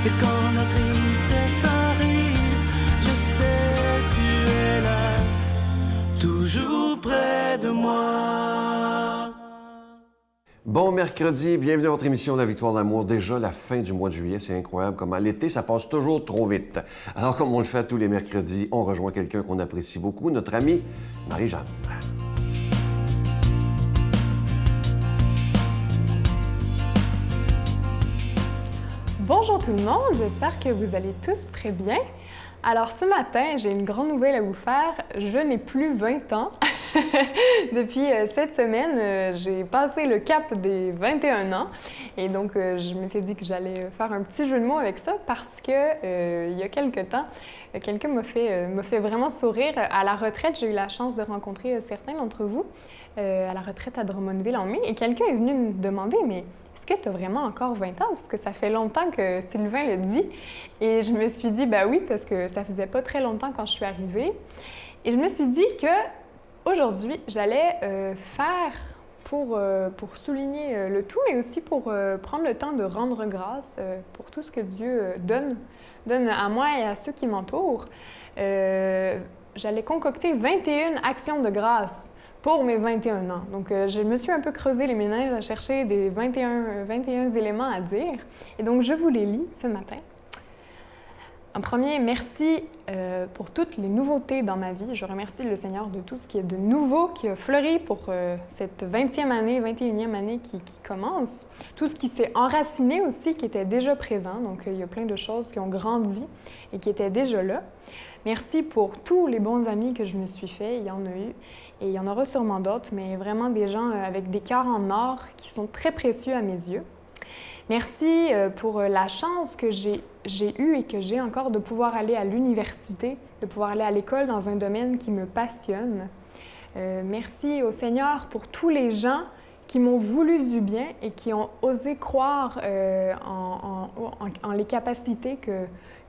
Et quand la tristesse arrive, je sais tu es là, toujours près de moi. Bon mercredi, bienvenue à votre émission La Victoire de l'amour. Déjà la fin du mois de juillet, c'est incroyable comment l'été, ça passe toujours trop vite. Alors comme on le fait tous les mercredis, on rejoint quelqu'un qu'on apprécie beaucoup, notre amie Marie-Jeanne. Bonjour tout le monde, j'espère que vous allez tous très bien. Alors ce matin, j'ai une grande nouvelle à vous faire. Je n'ai plus 20 ans. Depuis cette semaine, j'ai passé le cap des 21 ans. Et donc, je m'étais dit que j'allais faire un petit jeu de mots avec ça parce que il y a quelques temps, quelqu'un m'a fait vraiment sourire. À la retraite, j'ai eu la chance de rencontrer certains d'entre vous à la retraite à Drummondville en mai. Et quelqu'un est venu me demander, mais est-ce que tu as vraiment encore 20 ans? Parce que ça fait longtemps que Sylvain le dit. Et je me suis dit, ben oui, parce que ça faisait pas très longtemps quand je suis arrivée. Et je me suis dit que aujourd'hui, j'allais faire pour souligner le tout, mais aussi pour prendre le temps de rendre grâce pour tout ce que Dieu donne à moi et à ceux qui m'entourent. J'allais concocter 21 actions de grâce pour mes 21 ans. Donc, je me suis un peu creusé les méninges à chercher des 21 éléments à dire. Et donc, je vous les lis ce matin. En premier, merci pour toutes les nouveautés dans ma vie. Je remercie le Seigneur de tout ce qui est de nouveau, qui a fleuri pour cette 20e année, 21e année qui commence. Tout ce qui s'est enraciné aussi, qui était déjà présent. Donc, il y a plein de choses qui ont grandi et qui étaient déjà là. Merci pour tous les bons amis que je me suis fait. Il y en a eu et il y en aura sûrement d'autres, mais vraiment des gens avec des cœurs en or qui sont très précieux à mes yeux. Merci pour la chance que j'ai eue et que j'ai encore de pouvoir aller à l'université, de pouvoir aller à l'école dans un domaine qui me passionne. Merci au Seigneur pour tous les gens qui m'ont voulu du bien et qui ont osé croire en les capacités que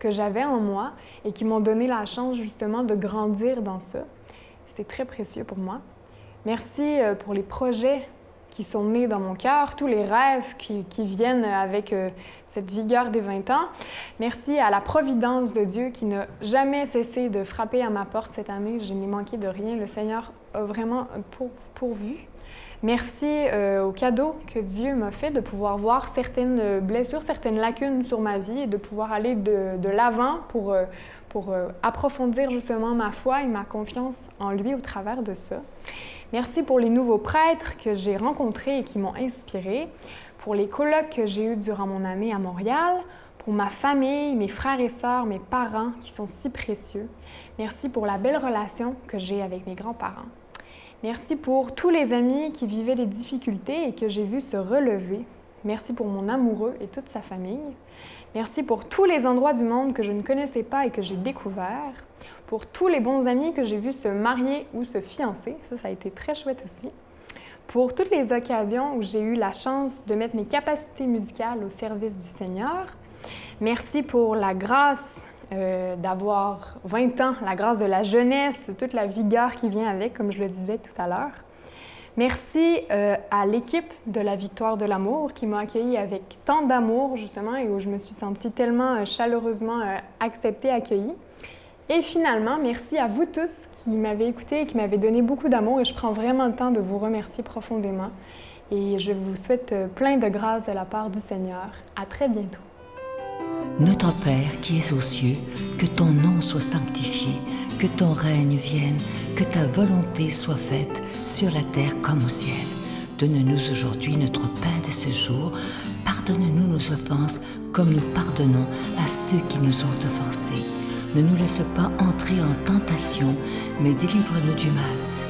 j'avais en moi et qui m'ont donné la chance justement de grandir dans ça. C'est très précieux pour moi. Merci pour les projets qui sont nés dans mon cœur, tous les rêves qui viennent avec cette vigueur des 20 ans. Merci à la providence de Dieu qui n'a jamais cessé de frapper à ma porte cette année. Je n'ai manqué de rien. Le Seigneur a vraiment pourvu. Merci au cadeau que Dieu m'a fait de pouvoir voir certaines blessures, certaines lacunes sur ma vie et de pouvoir aller de l'avant pour approfondir justement ma foi et ma confiance en lui au travers de ça. Merci pour les nouveaux prêtres que j'ai rencontrés et qui m'ont inspirée, pour les colloques que j'ai eus durant mon année à Montréal, pour ma famille, mes frères et sœurs, mes parents qui sont si précieux. Merci pour la belle relation que j'ai avec mes grands-parents. Merci pour tous les amis qui vivaient des difficultés et que j'ai vu se relever. Merci pour mon amoureux et toute sa famille. Merci pour tous les endroits du monde que je ne connaissais pas et que j'ai découverts. Pour tous les bons amis que j'ai vus se marier ou se fiancer. Ça a été très chouette aussi. Pour toutes les occasions où j'ai eu la chance de mettre mes capacités musicales au service du Seigneur. Merci pour la grâce d'avoir 20 ans, la grâce de la jeunesse, toute la vigueur qui vient avec, comme je le disais tout à l'heure. Merci à l'équipe de la Victoire de l'amour qui m'a accueillie avec tant d'amour, justement, et où je me suis sentie tellement chaleureusement acceptée, accueillie. Et finalement, merci à vous tous qui m'avez écouté et qui m'avez donné beaucoup d'amour, et je prends vraiment le temps de vous remercier profondément. Et je vous souhaite plein de grâce de la part du Seigneur. À très bientôt. Notre Père qui es aux cieux, que ton nom soit sanctifié, que ton règne vienne, que ta volonté soit faite sur la terre comme au ciel. Donne-nous aujourd'hui notre pain de ce jour. Pardonne-nous nos offenses comme nous pardonnons à ceux qui nous ont offensés. Ne nous laisse pas entrer en tentation, mais délivre-nous du mal,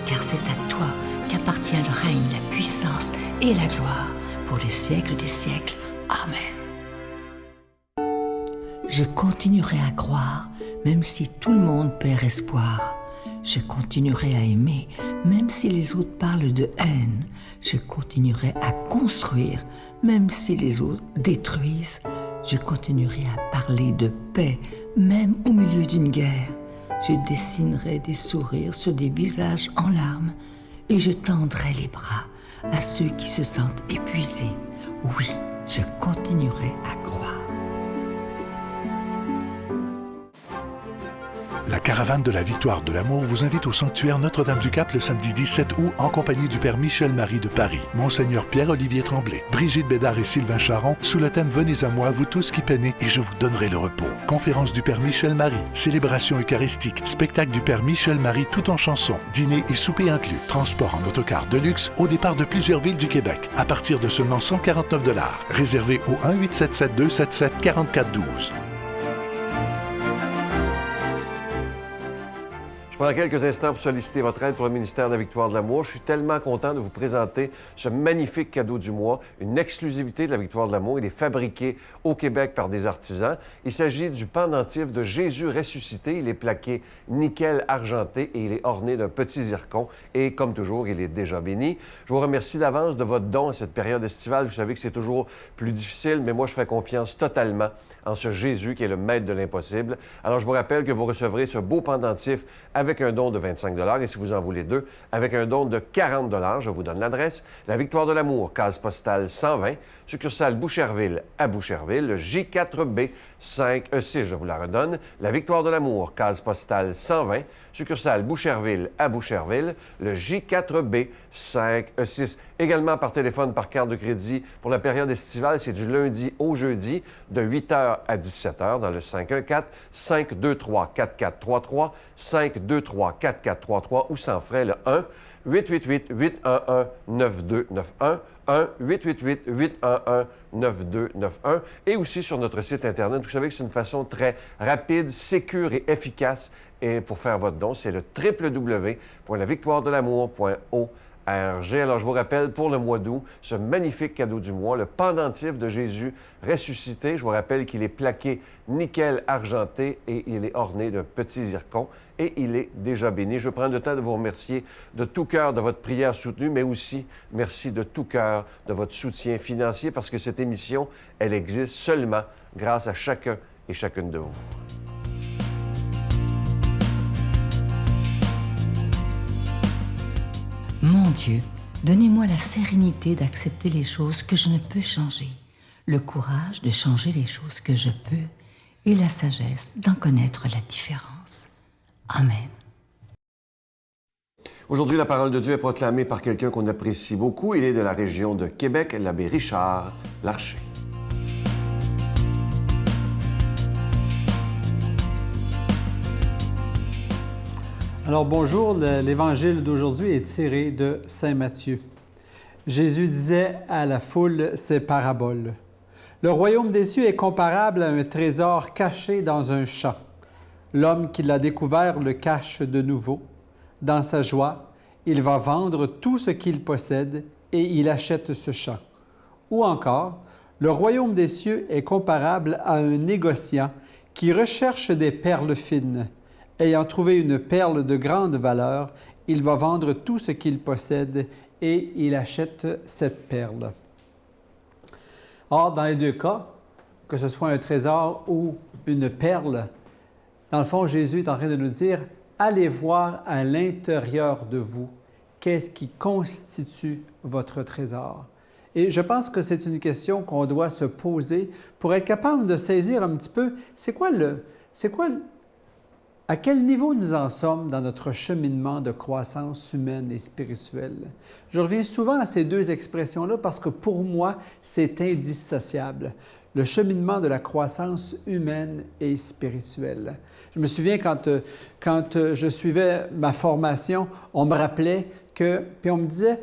car c'est à toi qu'appartient le règne, la puissance et la gloire pour les siècles des siècles. Amen. Je continuerai à croire, même si tout le monde perd espoir. Je continuerai à aimer, même si les autres parlent de haine. Je continuerai à construire, même si les autres détruisent. Je continuerai à parler de paix, même au milieu d'une guerre. Je dessinerai des sourires sur des visages en larmes et je tendrai les bras à ceux qui se sentent épuisés. Oui, je continuerai à croire. Caravane de la Victoire de l'Amour vous invite au sanctuaire Notre-Dame-du-Cap le samedi 17 août en compagnie du Père Michel-Marie de Paris, Monseigneur Pierre-Olivier Tremblay, Brigitte Bédard et Sylvain Charon sous le thème « Venez à moi, vous tous qui peinez, et je vous donnerai le repos ». Conférence du Père Michel-Marie, célébration eucharistique, spectacle du Père Michel-Marie tout en chansons, dîner et souper inclus, transport en autocar de luxe au départ de plusieurs villes du Québec, à partir de seulement 149 $. Réservé au 1-877-277-4412. Je prends quelques instants pour solliciter votre aide pour le ministère de la Victoire de l'Amour. Je suis tellement content de vous présenter ce magnifique cadeau du mois, une exclusivité de la Victoire de l'Amour. Il est fabriqué au Québec par des artisans. Il s'agit du pendentif de Jésus ressuscité. Il est plaqué nickel argenté et il est orné d'un petit zircon. Et comme toujours, il est déjà béni. Je vous remercie d'avance de votre don à cette période estivale. Vous savez que c'est toujours plus difficile, mais moi, je fais confiance totalement en ce Jésus qui est le maître de l'impossible. Alors, je vous rappelle que vous recevrez ce beau pendentif avec un don de 25 $ et si vous en voulez deux, avec un don de 40 $. Je vous donne l'adresse. La Victoire de l'Amour, case postale 120, succursale Boucherville à Boucherville, le J4B 5E6. Je vous la redonne. La Victoire de l'Amour, case postale 120, succursale Boucherville à Boucherville, le J4B 5E6. Également par téléphone, par carte de crédit pour la période estivale, c'est du lundi au jeudi de 8h à 17h dans le 514-523-4433, 523-4433 ou sans frais le 1-888-811-9291, 1-888-811-9291 et aussi sur notre site Internet. Vous savez que c'est une façon très rapide, sécure et efficace et pour faire votre don, c'est le www.lavictoiredelamour.org. Alors, je vous rappelle, pour le mois d'août, ce magnifique cadeau du mois, le pendentif de Jésus ressuscité. Je vous rappelle qu'il est plaqué nickel argenté et il est orné d'un petit zircon et il est déjà béni. Je veux prendre le temps de vous remercier de tout cœur de votre prière soutenue, mais aussi merci de tout cœur de votre soutien financier parce que cette émission, elle existe seulement grâce à chacun et chacune de vous. Mon Dieu, donnez-moi la sérénité d'accepter les choses que je ne peux changer, le courage de changer les choses que je peux et la sagesse d'en connaître la différence. Amen. Aujourd'hui, la parole de Dieu est proclamée par quelqu'un qu'on apprécie beaucoup. Il est de la région de Québec, l'abbé Richard Larcher. Alors bonjour, l'évangile d'aujourd'hui est tiré de Saint Matthieu. Jésus disait à la foule ces paraboles. Le royaume des cieux est comparable à un trésor caché dans un champ. L'homme qui l'a découvert le cache de nouveau. Dans sa joie, il va vendre tout ce qu'il possède et il achète ce champ. Ou encore, le royaume des cieux est comparable à un négociant qui recherche des perles fines. Ayant trouvé une perle de grande valeur, il va vendre tout ce qu'il possède et il achète cette perle. Or, dans les deux cas, que ce soit un trésor ou une perle, dans le fond, Jésus est en train de nous dire, allez voir à l'intérieur de vous qu'est-ce qui constitue votre trésor. Et je pense que c'est une question qu'on doit se poser pour être capable de saisir un petit peu, à quel niveau nous en sommes dans notre cheminement de croissance humaine et spirituelle? Je reviens souvent à ces deux expressions-là parce que pour moi, c'est indissociable. Le cheminement de la croissance humaine et spirituelle. Je me souviens quand je suivais ma formation, on me rappelait puis on me disait,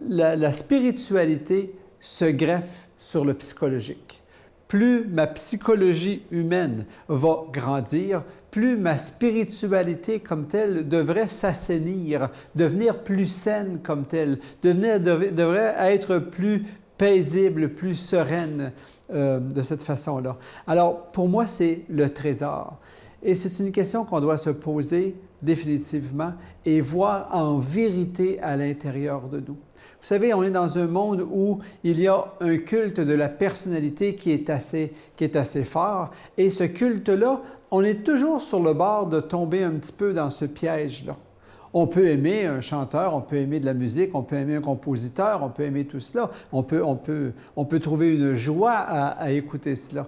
la spiritualité se greffe sur le psychologique. Plus ma psychologie humaine va grandir, plus ma spiritualité comme telle devrait s'assainir, devenir plus saine comme telle, devrait être plus paisible, plus sereine de cette façon-là. Alors, pour moi, c'est le trésor. Et c'est une question qu'on doit se poser définitivement et voir en vérité à l'intérieur de nous. Vous savez, on est dans un monde où il y a un culte de la personnalité qui est assez fort. Et ce culte-là, on est toujours sur le bord de tomber un petit peu dans ce piège-là. On peut aimer un chanteur, on peut aimer de la musique, on peut aimer un compositeur, on peut aimer tout cela. On peut trouver une joie à écouter cela.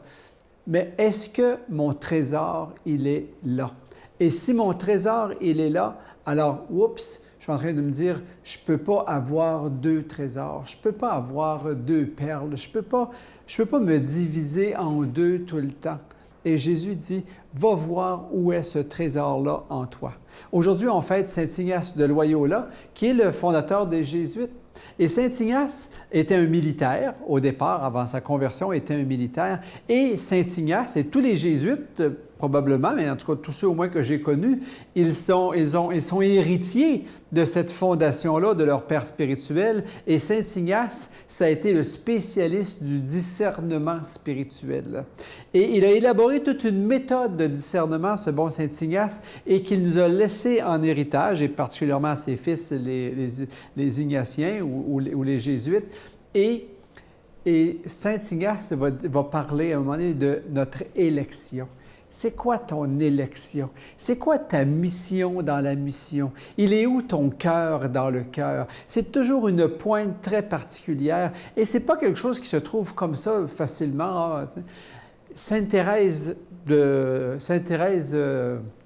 Mais est-ce que mon trésor, il est là? Et si mon trésor, il est là, alors, oups, je suis en train de me dire, je ne peux pas avoir 2 trésors, je ne peux pas avoir 2 perles, je ne peux pas me diviser en 2 tout le temps. Et Jésus dit, va voir où est ce trésor-là en toi. Aujourd'hui, on fête Saint Ignace de Loyola, qui est le fondateur des Jésuites. Et Saint Ignace était un militaire, au départ, avant sa conversion, était un militaire. Et Saint Ignace et tous les Jésuites, probablement, mais en tout cas tous ceux au moins que j'ai connus, ils sont héritiers de cette fondation-là, de leur père spirituel. Et Saint Ignace, ça a été le spécialiste du discernement spirituel. Et il a élaboré toute une méthode de discernement, ce bon Saint Ignace, et qu'il nous a laissé en héritage, et particulièrement à ses fils, les Ignatiens ou les Jésuites. Et Saint Ignace va parler à un moment donné de notre élection. C'est quoi ton élection? C'est quoi ta mission dans la mission? Il est où ton cœur dans le cœur? C'est toujours une pointe très particulière et ce n'est pas quelque chose qui se trouve comme ça facilement. Sainte Thérèse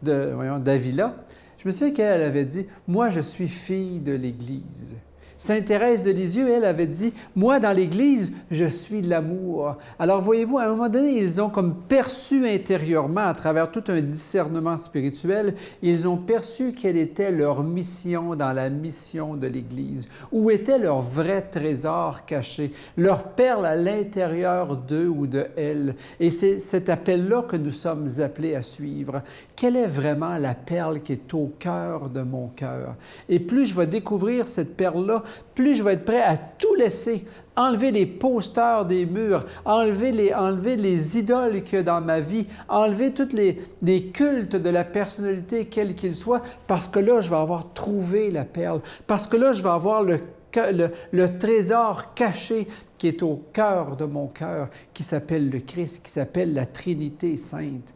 d'Avila, je me souviens qu'elle avait dit « Moi, je suis fille de l'Église ». Sainte Thérèse de Lisieux, elle avait dit « Moi, dans l'Église, je suis l'amour ». Alors, voyez-vous, à un moment donné, ils ont comme perçu intérieurement, à travers tout un discernement spirituel, ils ont perçu quelle était leur mission dans la mission de l'Église, où était leur vrai trésor caché, leur perle à l'intérieur d'eux ou de elles. Et c'est cet appel-là que nous sommes appelés à suivre. Quelle est vraiment la perle qui est au cœur de mon cœur? Et plus je vais découvrir cette perle-là, plus je vais être prêt à tout laisser, enlever les posters des murs, enlever les idoles qu'il y a dans ma vie, enlever tous les cultes de la personnalité, quel qu'il soit, parce que là, je vais avoir trouvé la perle, parce que là, je vais avoir le trésor caché qui est au cœur de mon cœur, qui s'appelle le Christ, qui s'appelle la Trinité sainte.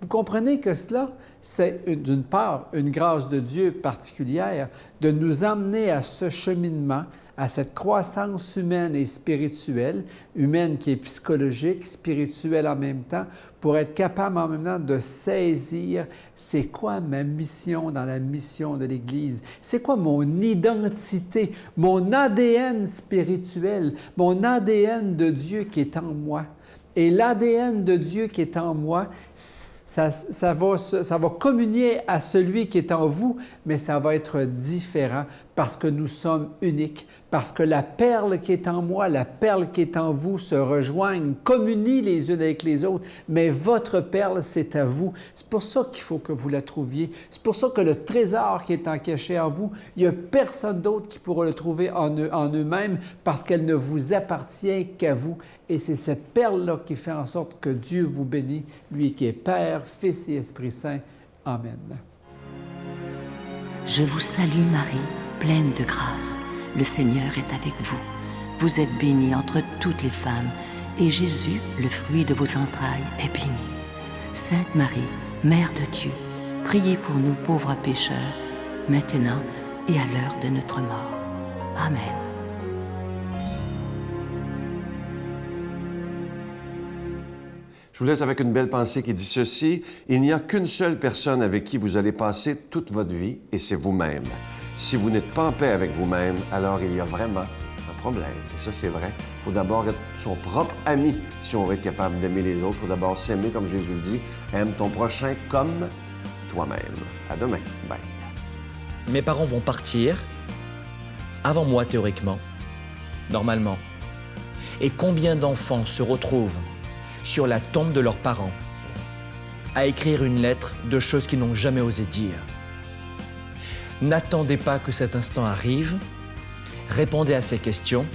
Vous comprenez que cela, c'est d'une part une grâce de Dieu particulière de nous emmener à ce cheminement, à cette croissance humaine et spirituelle, humaine qui est psychologique, spirituelle en même temps, pour être capable en même temps de saisir c'est quoi ma mission dans la mission de l'Église, c'est quoi mon identité, mon ADN spirituel, mon ADN de Dieu qui est en moi. Et l'ADN de Dieu qui est en moi, ça va communier à celui qui est en vous, mais ça va être différent parce que nous sommes uniques, parce que la perle qui est en moi, la perle qui est en vous se rejoignent, communient les unes avec les autres, mais votre perle, c'est à vous. C'est pour ça qu'il faut que vous la trouviez. C'est pour ça que le trésor qui est caché en vous, il n'y a personne d'autre qui pourra le trouver en eux-mêmes parce qu'elle ne vous appartient qu'à vous. Et c'est cette perle-là qui fait en sorte que Dieu vous bénit, lui qui est Père, Fils et Esprit Saint. Amen. Je vous salue Marie, pleine de grâce. Le Seigneur est avec vous. Vous êtes bénie entre toutes les femmes, et Jésus, le fruit de vos entrailles, est béni. Sainte Marie, Mère de Dieu, priez pour nous pauvres pécheurs, maintenant et à l'heure de notre mort. Amen. Je vous laisse avec une belle pensée qui dit ceci: il n'y a qu'une seule personne avec qui vous allez passer toute votre vie, et c'est vous-même. Si vous n'êtes pas en paix avec vous-même, alors il y a vraiment un problème. Et ça, c'est vrai. Il faut d'abord être son propre ami si on veut être capable d'aimer les autres. Il faut d'abord s'aimer, comme Jésus le dit. Aime ton prochain comme toi-même. À demain. Bye. Mes parents vont partir avant moi, théoriquement, normalement. Et combien d'enfants se retrouvent sur la tombe de leurs parents à écrire une lettre de choses qu'ils n'ont jamais osé dire? N'attendez pas que cet instant arrive, répondez à ces questions,